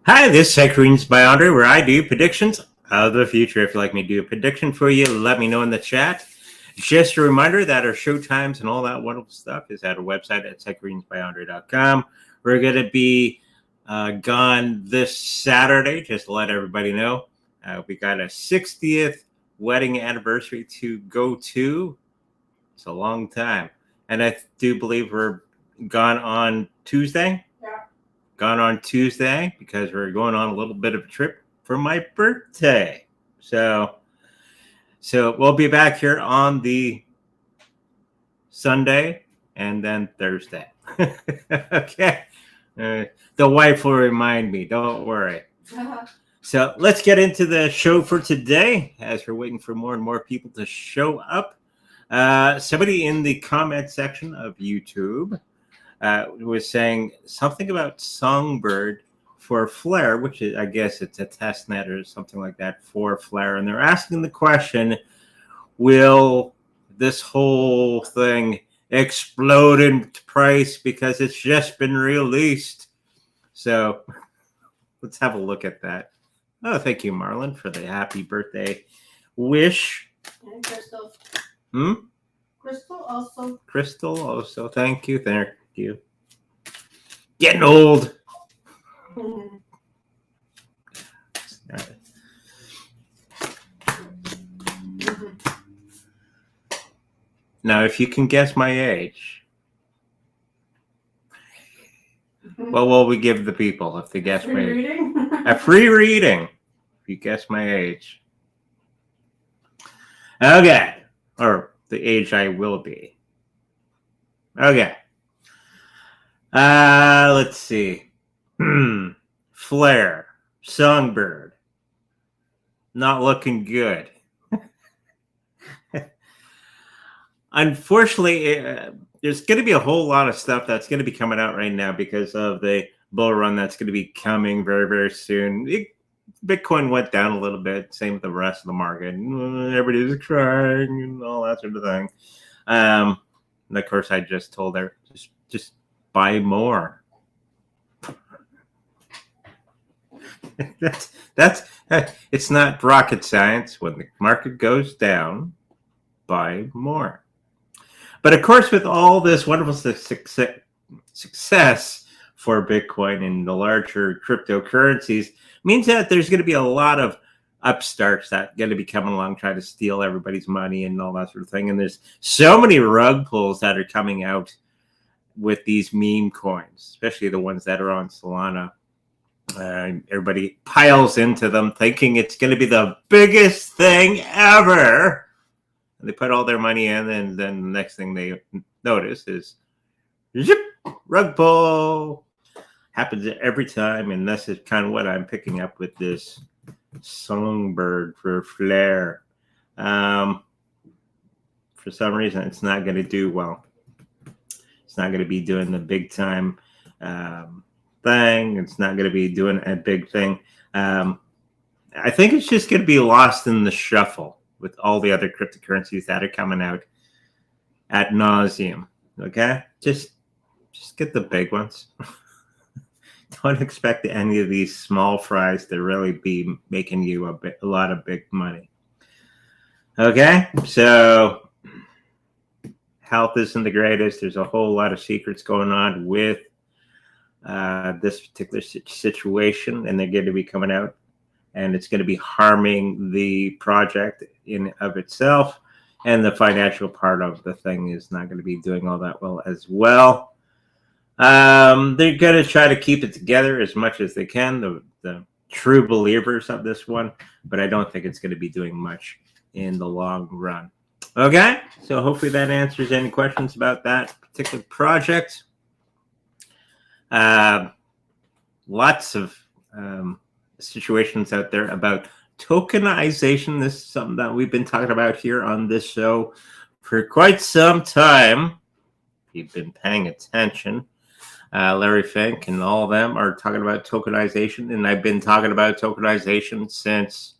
Hi, this is Secretaries by Andre, where I do predictions of the future. If you'd like me to do a prediction for you, let me know in the chat. Just a reminder that our show times and all that wonderful stuff is at our website at secretaries.byandre.com. We're going to be gone this Saturday, just to let everybody know. We got a 60th wedding anniversary to go to. It's a long time. And I do believe we're gone on Tuesday. Gone on Tuesday because we're going on a little bit of a trip for my birthday. So we'll be back here on the Sunday and then Thursday. Okay. The wife will remind me. Don't worry. So let's get into the show for today as we're waiting for more and more people to show up. Somebody in the comment section of YouTube was saying something about Songbird for Flare, which is, I guess it's a test net or something like that for Flare. And they're asking the question, will this whole thing explode in price because it's just been released? So let's have a look at that. Oh, thank you, Marlon, for the happy birthday wish. And Crystal. Crystal also. Thank you. Thank you. Getting old. Now, if you can guess my age, what will we give the people if they guess my age? A free reading. If you guess my age. Okay. Or the age I will be. Okay. Let's see. Flare. Songbird. Not looking good. Unfortunately, there's going to be a whole lot of stuff that's going to be coming out right now because of the bull run that's going to be coming very, very soon. Bitcoin went down a little bit, same with the rest of the market. Everybody's crying and all that sort of thing. And of course, I just told her, just buy more. That's it's not rocket science. When the market goes down, buy more. But of course, with all this wonderful success for Bitcoin and the larger cryptocurrencies, means that there's going to be a lot of upstarts that are going to be coming along, trying to steal everybody's money and all that sort of thing. And there's so many rug pulls that are coming out with these meme coins, especially the ones that are on Solana. Everybody piles into them thinking it's going to be the biggest thing ever. And they put all their money in, and then the next thing they notice is zip, rug pull. Happens every time, and this is kind of what I'm picking up with this Songbird for Flare. For some reason, it's not going to do well. It's not going to be doing the big time thing. It's not going to be doing a big thing. I think it's just going to be lost in the shuffle with all the other cryptocurrencies that are coming out ad nauseum. Okay, just get the big ones. Don't expect any of these small fries to really be making you a lot of big money. Okay, so health isn't the greatest. There's a whole lot of secrets going on with this particular situation, and they're going to be coming out, and it's going to be harming the project in of itself, and the financial part of the thing is not going to be doing all that well as well. They're going to try to keep it together as much as they can, the true believers of this one, but I don't think it's going to be doing much in the long run. Okay, so hopefully that answers any questions about that particular project. Lots of situations out there about tokenization. This is something that we've been talking about here on this show for quite some time. If you've been paying attention, Larry Fink and all of them are talking about tokenization, and I've been talking about tokenization since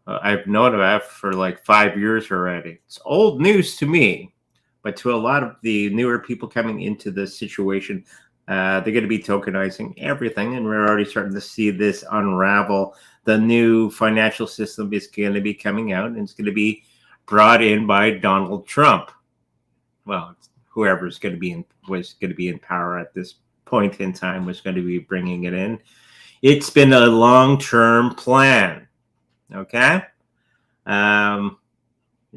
I've known about it for like 5 years already. It's old news to me, but to a lot of the newer people coming into this situation, They're going to be tokenizing everything, and we're already starting to see this unravel. The new financial system is going to be coming out, and it's going to be brought in by Donald Trump. Well, whoever's going to be was going to be in power at this point in time was going to be bringing it in. It's been a long-term plan. Okay.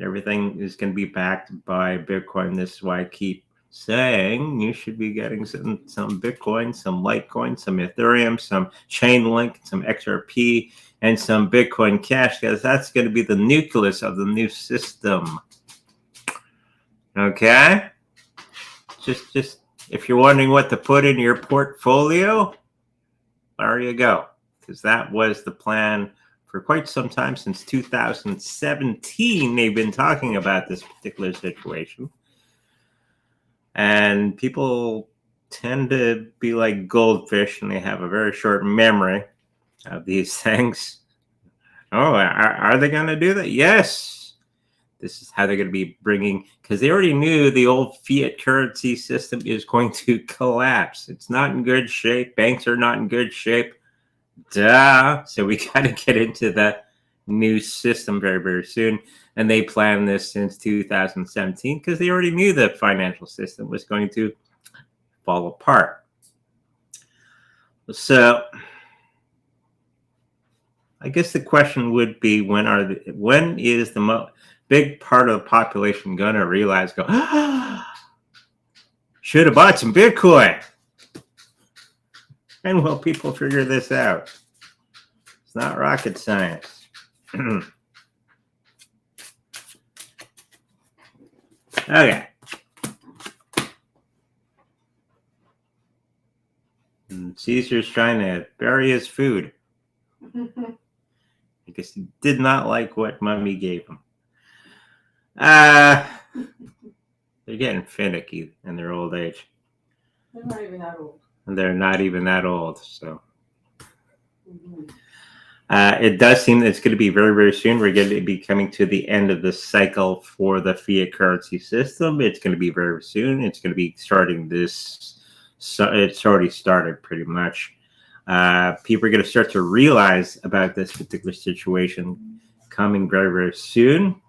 Everything is going to be backed by Bitcoin. This is why I keep saying you should be getting some Bitcoin, some Litecoin, some Ethereum, some Chainlink, some XRP, and some Bitcoin Cash, because that's going to be the nucleus of the new system. Okay? Just if you're wondering what to put in your portfolio, there you go, because that was the plan for quite some time. Since 2017, they've been talking about this particular situation. And people tend to be like goldfish, and they have a very short memory of these things. Oh, are they going to do that? Yes. This is how they're going to be bringing, because they already knew the old fiat currency system is going to collapse. It's not in good shape. Banks are not in good shape. Duh. So we got to get into the new system very, very soon. And they planned this since 2017 because they already knew the financial system was going to fall apart. So I guess the question would be, when is the big part of the population going to realize, should have bought some Bitcoin? And will people figure this out? It's not rocket science. Okay. And Caesar's trying to bury his food. I guess he did not like what Mummy gave him. They're getting finicky in their old age. They're not even that old. And they're not even that old, so. It does seem that it's going to be very, very soon. We're going to be coming to the end of the cycle for the fiat currency system. It's going to be very soon. It's going to be starting this. So it's already started pretty much. People are going to start to realize about this particular situation coming very, very soon.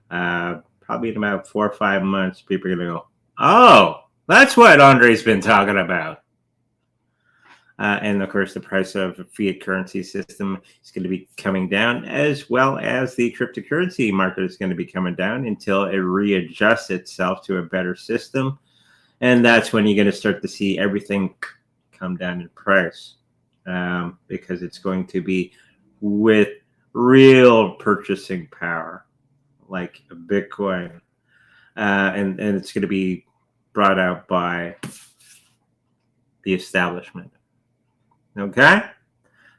Probably in about 4 or 5 months, people are going to go, oh, that's what Andre's been talking about. And of course, the price of a fiat currency system is going to be coming down, as well as the cryptocurrency market is going to be coming down until it readjusts itself to a better system. And that's when you're going to start to see everything come down in price, because it's going to be with real purchasing power, like a Bitcoin. And it's going to be brought out by the establishment. Okay,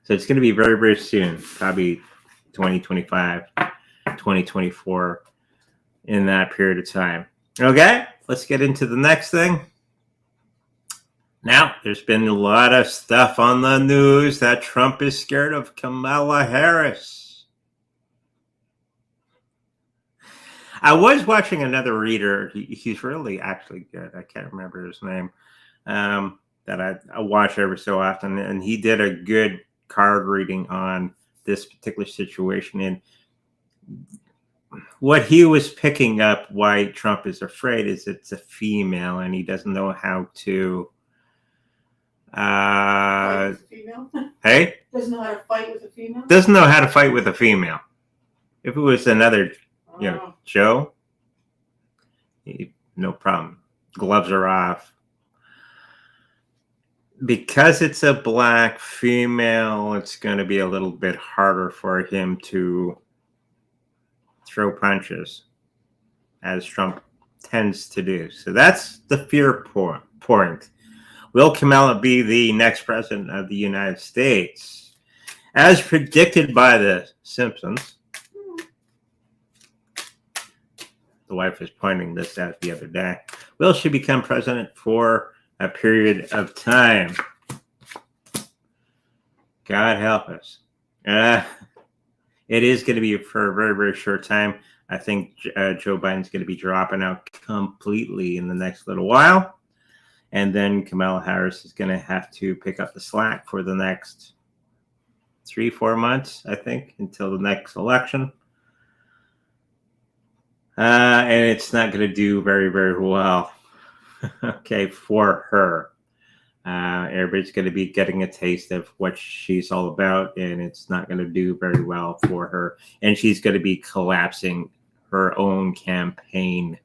so it's going to be very, very soon, probably 2025, 2024, in that period of time. Okay, let's get into the next thing. Now, there's been a lot of stuff on the news that Trump is scared of Kamala Harris. I was watching another reader. He's really actually good. I can't remember his name. That I watch every so often, and he did a good card reading on this particular situation. And what he was picking up why Trump is afraid is it's a female, and he doesn't know how to. Female? Hey? Doesn't know how to fight with a female? Doesn't know how to fight with a female. If it was another, Joe, no problem. Gloves are off. Because it's a black female, it's going to be a little bit harder for him to throw punches, as Trump tends to do. So that's the fear point. Will Kamala be the next president of the United States? As predicted by The Simpsons. The wife was pointing this out the other day. Will she become president for a period of time? God help us. It is going to be for a very, very short time. I think Joe Biden's going to be dropping out completely in the next little while. And then Kamala Harris is going to have to pick up the slack for the next 3-4 months, I think, until the next election. And it's not going to do very, very well, okay, for her. Everybody's going to be getting a taste of what she's all about, and it's not going to do very well for her. And she's going to be collapsing her own campaign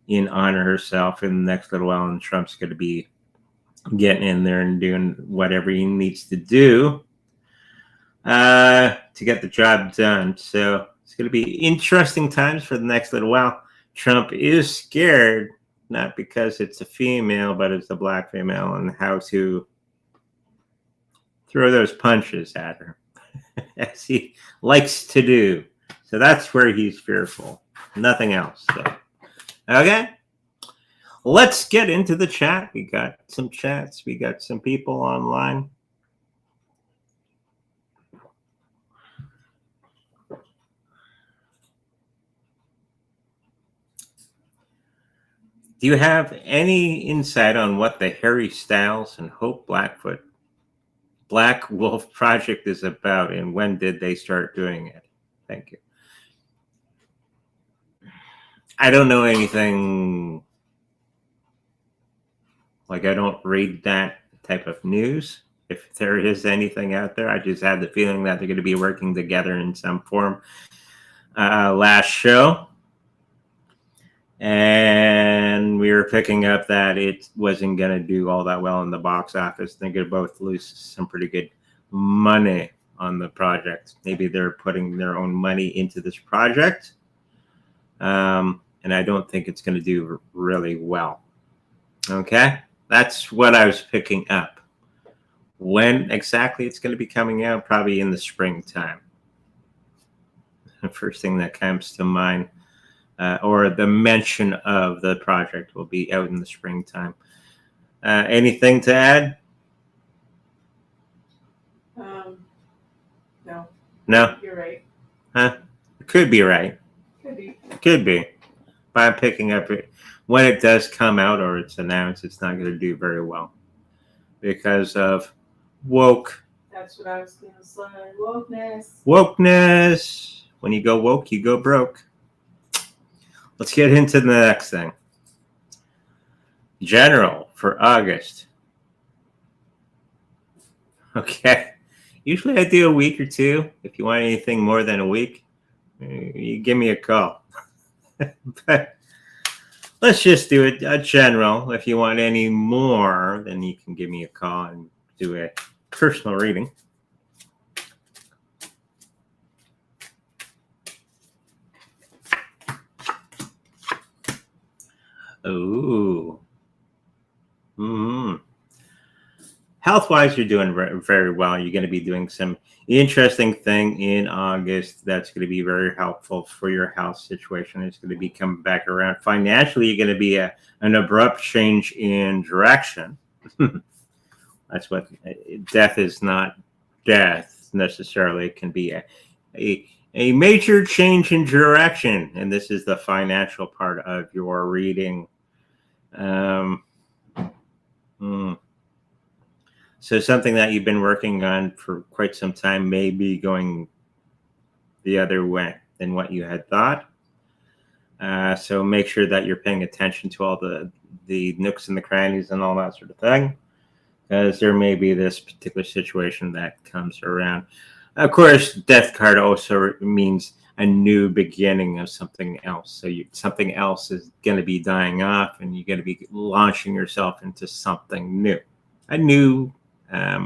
in honor herself in the next little while, and Trump's going to be getting in there and doing whatever he needs to do to get the job done. So it's going to be interesting times for the next little while. Trump is scared, not because it's a female, but it's a black female, and how to throw those punches at her, as he likes to do. So that's where he's fearful, nothing else. So. Okay, let's get into the chat. We got some chats. We got some people online. Do you have any insight on what the Harry Styles and Hope Black Wolf project is about, and when did they start doing it? Thank you. I don't know anything. Like, I don't read that type of news. If there is anything out there, I just have the feeling that they're going to be working together in some form. Last show, and we were picking up that it wasn't going to do all that well in the box office. They're going to both lose some pretty good money on the project. Maybe they're putting their own money into this project. And I don't think it's going to do really well. Okay, that's what I was picking up. When exactly it's going to be coming out? Probably in the springtime. The first thing that comes to mind, or the mention of the project, will be out in the springtime. Anything to add? No. No? You're right. Huh? It could be right. Could be. Could be. But I'm picking up it. When it does come out or it's announced, it's not going to do very well because of woke. That's what I was going to say. Wokeness. Wokeness. When you go woke, you go broke. Let's get into the next thing. General for August. Okay. Usually I do a week or two. If you want anything more than a week, you give me a call. But let's just do it a general. If you want any more, then you can give me a call and do a personal reading. Ooh. Health-wise, you're doing very well. You're going to be doing some interesting thing in August that's going to be very helpful for your health situation. It's going to be coming back around. Financially, you're going to be an abrupt change in direction. That's what death is, not death necessarily. It can be a major change in direction, and this is the financial part of your reading. So something that you've been working on for quite some time may be going the other way than what you had thought. So make sure that you're paying attention to all the nooks and the crannies and all that sort of thing, because there may be this particular situation that comes around. Of course, death card also means a new beginning of something else. So something else is going to be dying off, and you're going to be launching yourself into something new, a new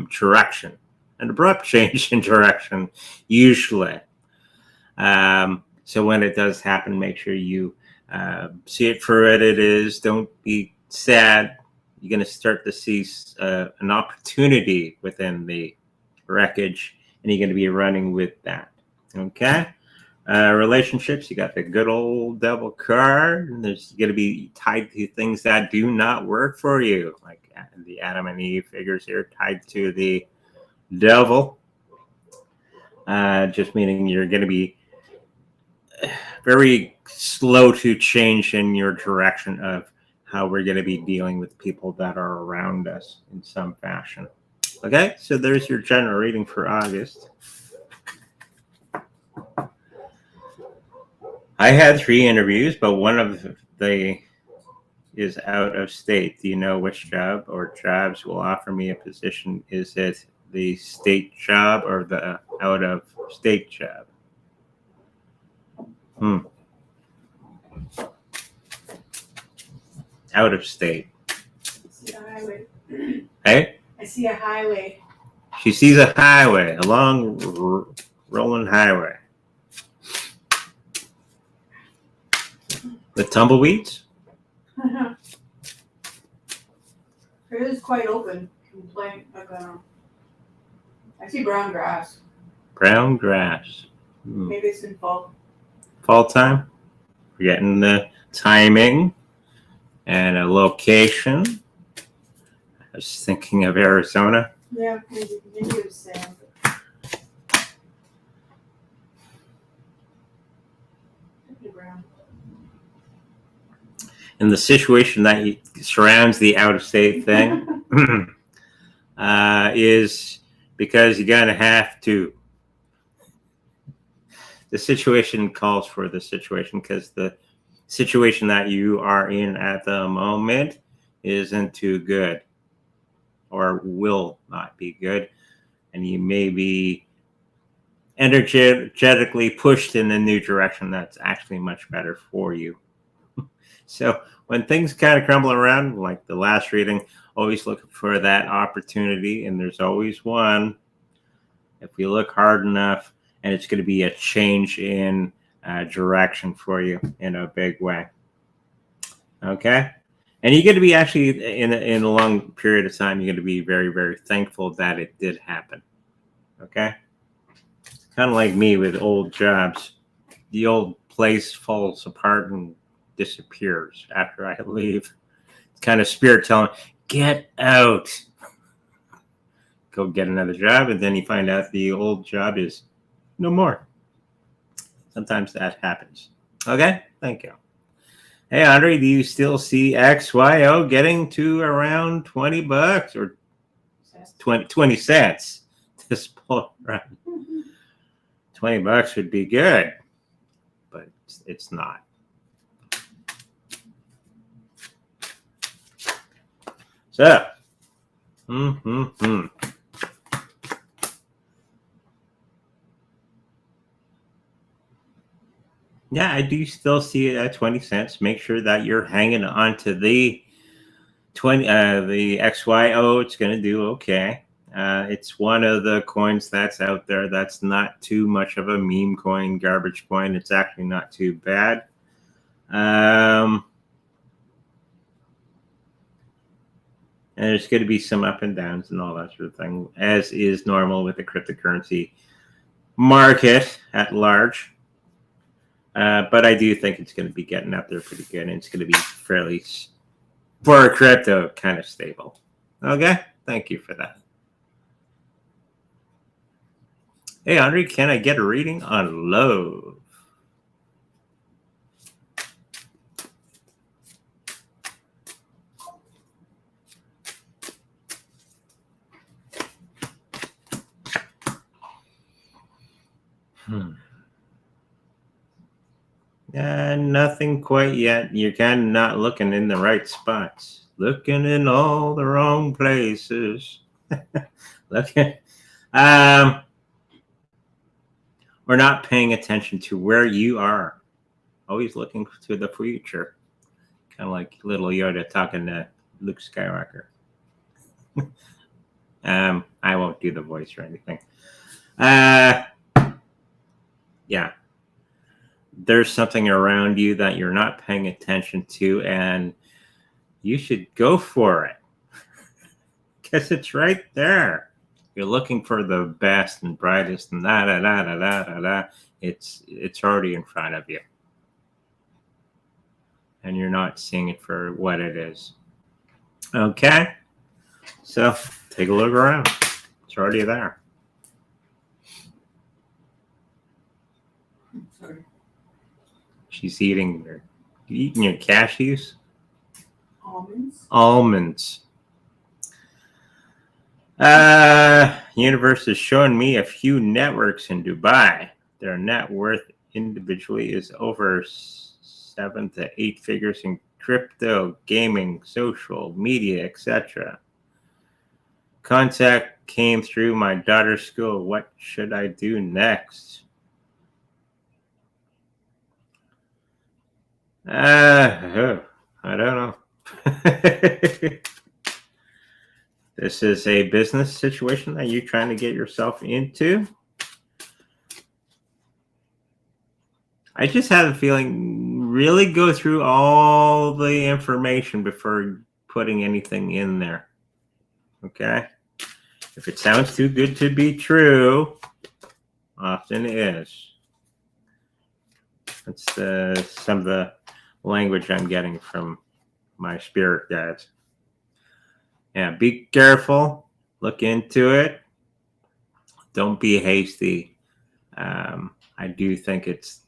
direction, an abrupt change in direction, usually. So when it does happen, make sure you see it for what it is. Don't be sad. You're going to start to see an opportunity within the wreckage, and you're going to be running with that. Okay? Relationships, you got the good old devil card, and there's going to be tied to things that do not work for you, like the Adam and Eve figures here tied to the devil, just meaning you're going to be very slow to change in your direction of how we're going to be dealing with people that are around us in some fashion. Okay, so there's your general reading for August. I had 3 interviews, but one of the is out of state. Do you know which job or jobs will offer me a position? Is it the state job or the out of state job? Out of state. I see a highway. Hey? I see a highway. She sees a highway, a long rolling highway. The tumbleweeds? It is quite open. I see brown grass. Brown grass. Maybe it's in fall. Fall time. We're getting the timing and a location. I was thinking of Arizona. Yeah, maybe it was sand. Brown. And the situation that surrounds the out-of-state thing is because you're going to have to. The situation calls for the situation because the situation that you are in at the moment isn't too good or will not be good. And you may be energetically pushed in a new direction that's actually much better for you. So when things kind of crumble around, like the last reading, always look for that opportunity, and there's always one. If we look hard enough, and it's going to be a change in direction for you in a big way. Okay? And you're going to be actually, in a long period of time, you're going to be very, very thankful that it did happen. Okay? It's kind of like me with old jobs. The old place falls apart and disappears after I leave. It's kind of spirit telling, get out. Go get another job, and then you find out the old job is no more. Sometimes that happens. Okay? Thank you. Hey, Andre, do you still see XYO getting to around $20 or 20 cents? This pull run. $20 would be good, but it's not. So, yeah, I do still see it at 20 cents. Make sure that you're hanging on to the the XYO. It's going to do okay. It's one of the coins that's out there that's not too much of a meme coin, garbage coin. It's actually not too bad. And there's going to be some up and downs and all that sort of thing, as is normal with the cryptocurrency market at large. But I do think it's going to be getting up there pretty good, and it's going to be fairly, for crypto, kind of stable. Okay? Thank you for that. Hey, Andre, can I get a reading on love? Nothing quite yet. You're kind of not looking in the right spots. Looking in all the wrong places. Looking. We're not paying attention to where you are. Always looking to the future. Kind of like little Yoda talking to Luke Skywalker. I won't do the voice or anything. Yeah. There's something around you that you're not paying attention to, and you should go for it. Because it's right there. You're looking for the best and brightest and It's already in front of you. And you're not seeing it for what it is. Okay? So take a look around. It's already there. Sorry. She's eating your cashews. Almonds. Almonds. Universe is showing me a few networks in Dubai. Their net worth individually is over 7 to 8 figures in crypto, gaming, social media, etc. Contact came through my daughter's school. What should I do next? I don't know. This is a business situation that you're trying to get yourself into. I just had a feeling, really go through all the information before putting anything in there. Okay? If it sounds too good to be true, often is. That's some of the language I'm getting from my spirit guides. Yeah, be careful. Look into it. Don't be hasty. I do think it's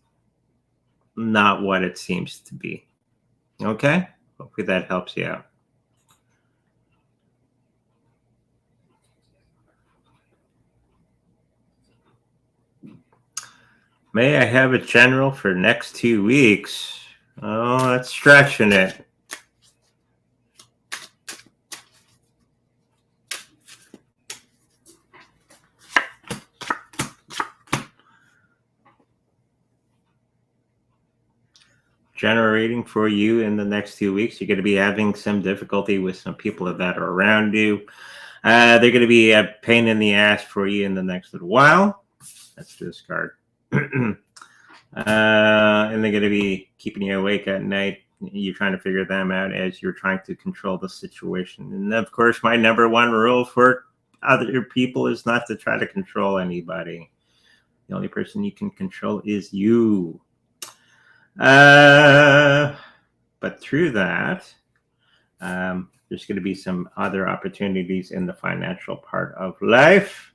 not what it seems to be. Okay? Hopefully that helps you out. May I have a general for next 2 weeks? Oh, that's stretching it. Generating for you in the next 2 weeks. You're going to be having some difficulty with some people that are around you. They're going to be a pain in the ass for you in the next little while. That's this card. And they're going to be keeping you awake at night. You're trying to figure them out as you're trying to control the situation. And of course, my number one rule for other people is not to try to control anybody. The only person you can control is you. But through that, there's going to be some other opportunities in the financial part of life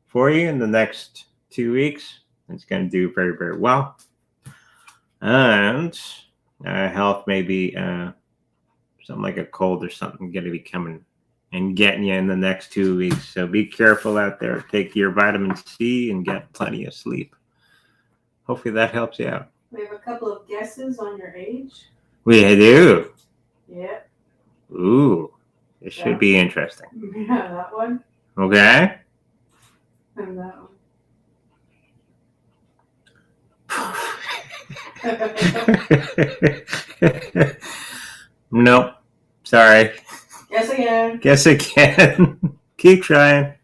for you in the next 2 weeks. It's going to do very, very well. And health may be something like a cold or something going to be coming and getting you in the next 2 weeks. So be careful out there. Take your vitamin C and get plenty of sleep. Hopefully that helps you out. We have a couple of guesses on your age. We do. Yeah. Ooh, this should be interesting. Yeah, that one. Okay. And that one. Nope. Sorry. Guess again. Guess again. Keep trying.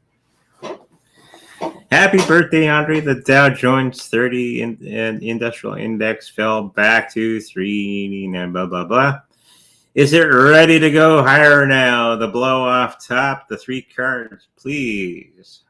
Happy birthday, Andre. The Dow Jones 30 industrial index fell back to 3 and blah, blah, blah. Is it ready to go higher now? The blow off top, the 3 cards, please.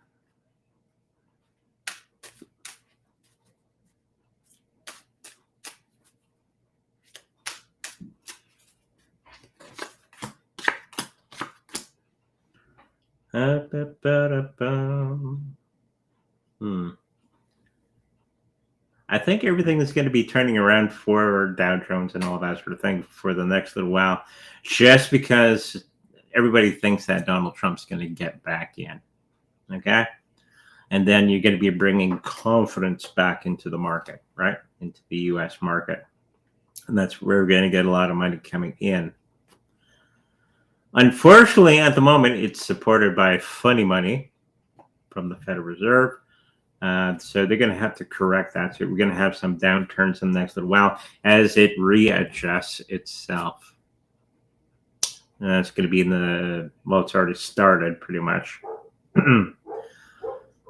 I think everything is going to be turning around for Dow Jones and all that sort of thing for the next little while, just because everybody thinks that Donald Trump's going to get back in. Okay? And then you're going to be bringing confidence back into the market, right? Into the U.S. market. And that's where we're going to get a lot of money coming in. Unfortunately, at the moment, it's supported by funny money from the Federal Reserve. So they're going to have to correct that. So we're going to have some downturns in the next little while as it readjusts itself. And that's going to be in the, well, it's already started pretty much.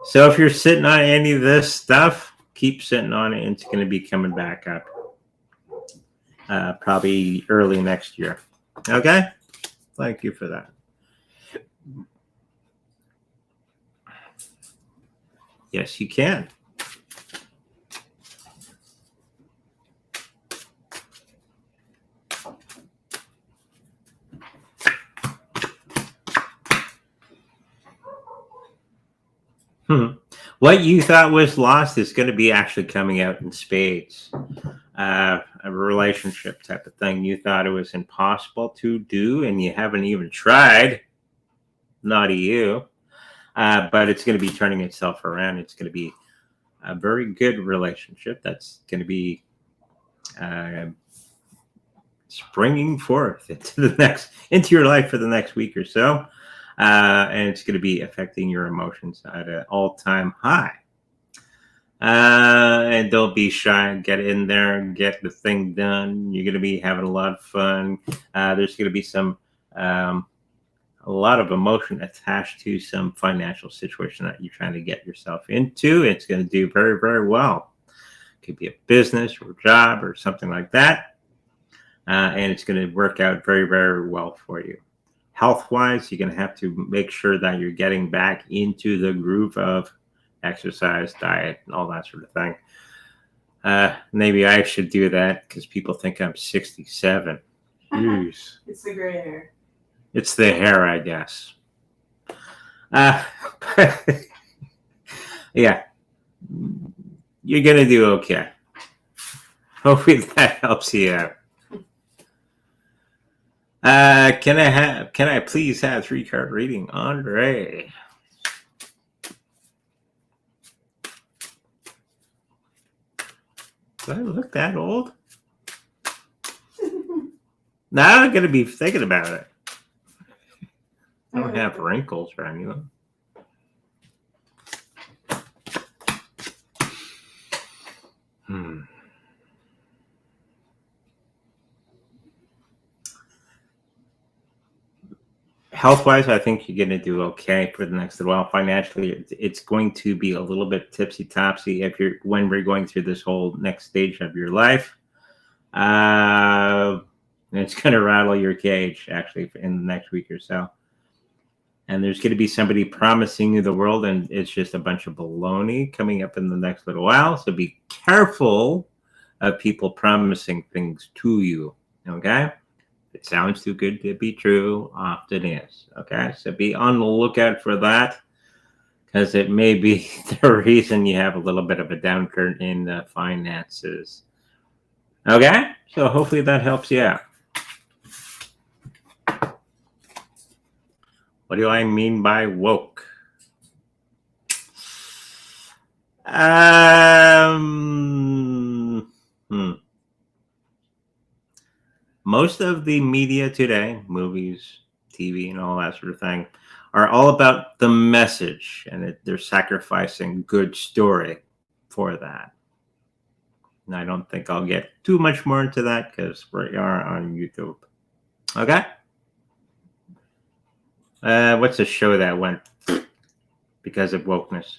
So if you're sitting on any of this stuff, keep sitting on it. It's going to be coming back up probably early next year. Okay? Thank you for that. Yes, you can. What you thought was lost is going to be actually coming out in spades. a relationship type of thing. You thought it was impossible to do, and you haven't even tried. Naughty you. But it's going to be turning itself around. It's going to be a very good relationship that's going to be springing forth into your life for the next week or so, and it's going to be affecting your emotions at an all-time high. And don't be shy. Get in there and get the thing done. You're going to be having a lot of fun. There's going to be a lot of emotion attached to some financial situation that you're trying to get yourself into. It's going to do very, very well. It could be a business or a job or something like that. And it's going to work out very, very well for you. Health-wise, you're going to have to make sure that you're getting back into the groove of exercise, diet, and all that sort of thing. Maybe I should do that because people think I'm 67. Jeez. It's the gray hair. It's the hair, I guess. Yeah, you're gonna do okay. Hopefully that helps you out. Can I please have 3-card reading, Andre? Do I look that old? Now I'm gonna be thinking about it. I don't have wrinkles or anything. Health-wise, I think you're going to do okay for the next little while. Financially, it's going to be a little bit tipsy-topsy when we're going through this whole next stage of your life. It's going to rattle your cage, actually, in the next week or so. And there's going to be somebody promising you the world, and it's just a bunch of baloney coming up in the next little while. So be careful of people promising things to you, okay? It sounds too good to be true, often is, okay? So be on the lookout for that, because it may be the reason you have a little bit of a downturn in the finances. Okay? So hopefully that helps you out. What do I mean by woke? Most of the media today, movies, TV, and all that sort of thing, are all about the message, and they're sacrificing good story for that. And I don't think I'll get too much more into that because we are on YouTube. Okay? What's the show that went because of wokeness?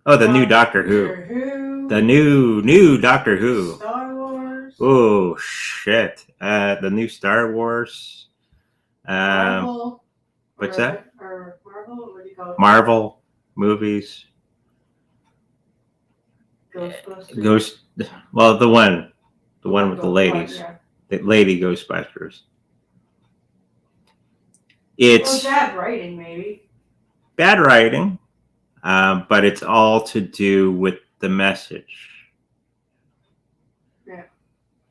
Oh, the new Doctor Who. The new Doctor Who. Star Wars. Oh, shit. The new Star Wars. Marvel. What's that? Or Marvel? What do you call it? Marvel movies. Ghostbusters. Well, the one with the ladies. Yeah. The Lady Ghostbusters. It's bad writing, maybe. Bad writing, but it's all to do with the message. Yeah.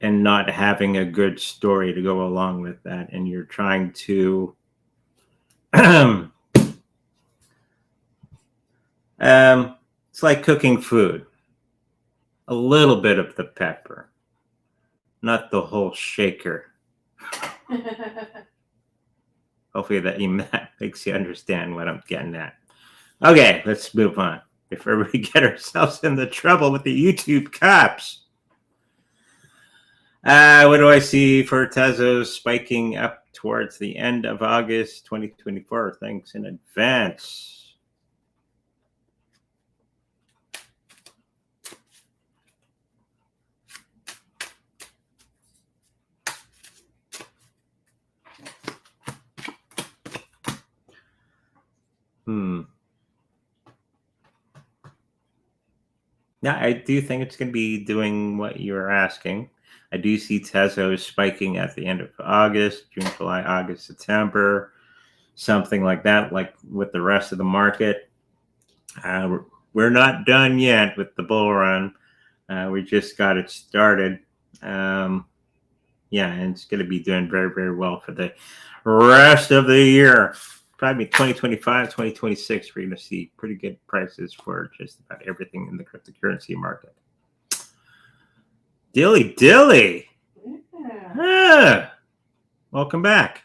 And not having a good story to go along with that. And you're trying to it's like cooking food. A little bit of the pepper, not the whole shaker. Hopefully that makes you understand what I'm getting at. Okay, let's move on before we get ourselves into trouble with the YouTube cops. What do I see for Tezos spiking up towards the end of August 2024? Thanks in advance. Yeah, I do think it's going to be doing what you were asking. I do see Tezos spiking at the end of August, June, July, August, September, something like that, like with the rest of the market. We're not done yet with the bull run. We just got it started. Yeah, and it's going to be doing very, very well for the rest of the year. Probably 2025, 2026, we're going to see pretty good prices for just about everything in the cryptocurrency market. Dilly Dilly. Yeah. Ah, welcome back.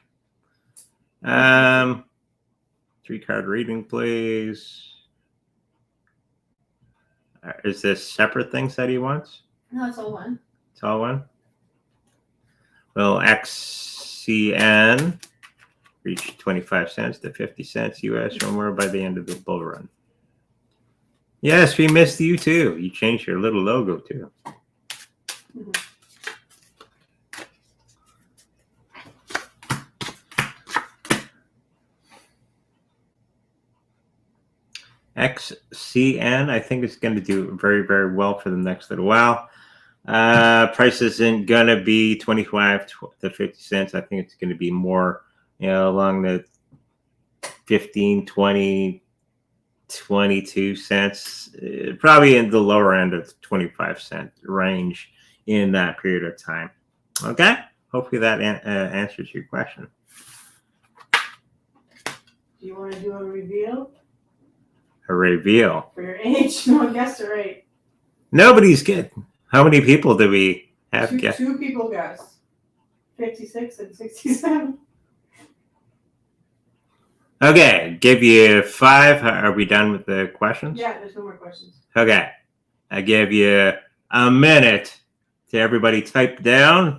3-card reading, please. Is this separate things that he wants? No, it's all one. It's all one? Well, XCN reached 25 cents to 50 cents US or more by the end of the bull run. Yes, we missed you too. You changed your little logo too. Mm-hmm. XCN, I think it's going to do very, very well for the next little while. Price isn't going to be 25 to 50 cents. I think it's going to be more, along the 15, 20, 22 cents, probably in the lower end of the 25-cent range in that period of time. Okay? Hopefully that answers your question. Do you want to do a reveal? A reveal. For your age? No one guessed it right. Nobody's good. How many people do we have? Two people guessed. 56 and 67. Okay, give you 5. Are we done with the questions? Yeah, there's no more questions. Okay. I give you a minute to everybody type down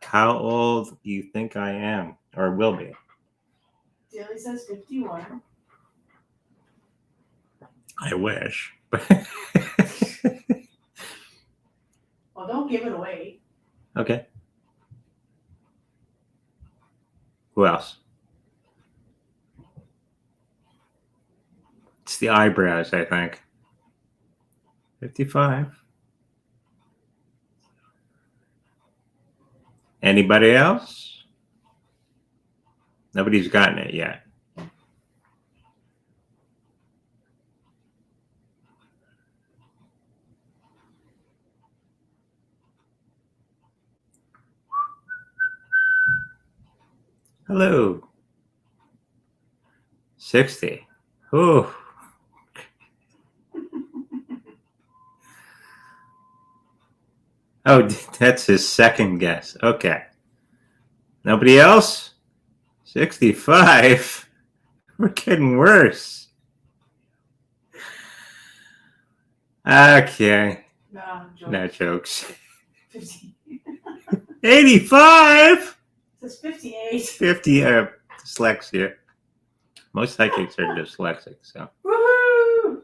how old you think I am or will be. Daly says 51. I wish. Well, don't give it away. Okay. Who else? It's the eyebrows, I think. 55. Anybody else? Nobody's gotten it yet. Hello. 60. Ooh. Oh, that's his second guess. Okay. Nobody else? 65. We're getting worse. Okay. No jokes. 50. 85. It says 58. 50. Dyslexia. Most psychics are dyslexic, so. Woohoo!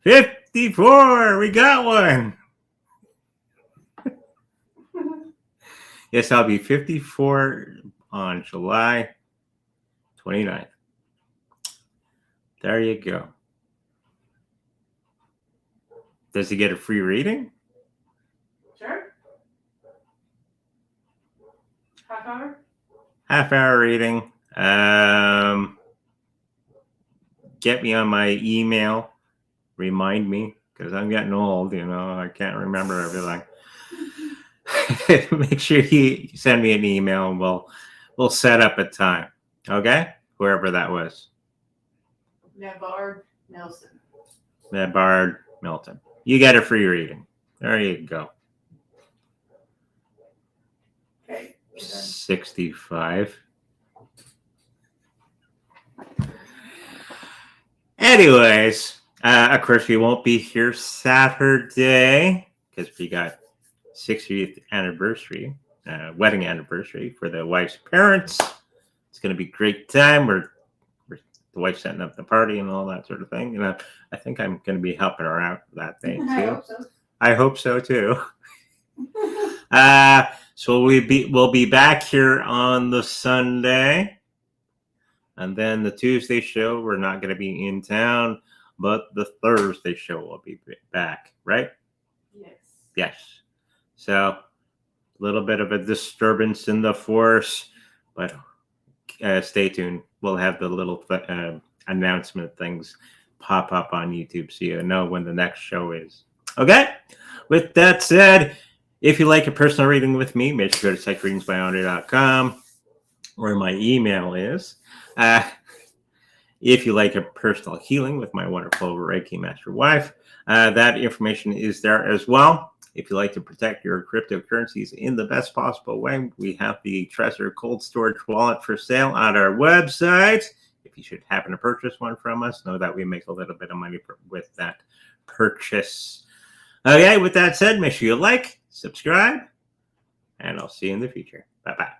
54. We got one. Yes, I'll be 54 on July 29th. There you go. Does he get a free reading? Sure. Half hour? Half-hour reading. Get me on my email. Remind me, because I'm getting old, I can't remember everything. Make sure you send me an email and we'll set up a time. Okay? Whoever that was. Nevard Nelson. Nevard Milton. You get a free reading. There you go. Okay. 65. Anyways, of course, we won't be here Saturday because we got 60th anniversary, wedding anniversary for the wife's parents. It's going to be a great time. We're the wife's setting up the party and all that sort of thing. I think I'm going to be helping her out that day too. I hope so too. So we'll be back here on the Sunday, and then the Tuesday show we're not going to be in town, but the Thursday show will be back, right? Yes. Yes. So a little bit of a disturbance in the force, but stay tuned. We'll have the little announcement things pop up on YouTube so you know when the next show is. Okay? With that said, If you like a personal reading with me, make sure to go to psychreadingsbyonder.com, where my email is. If you like a personal healing with my wonderful Reiki Master wife, that information is there as well. If you like to protect your cryptocurrencies in the best possible way, we have the Trezor Cold Storage Wallet for sale on our website. If you should happen to purchase one from us, know that we make a little bit of money with that purchase. Okay, with that said, make sure you like, subscribe, and I'll see you in the future. Bye-bye.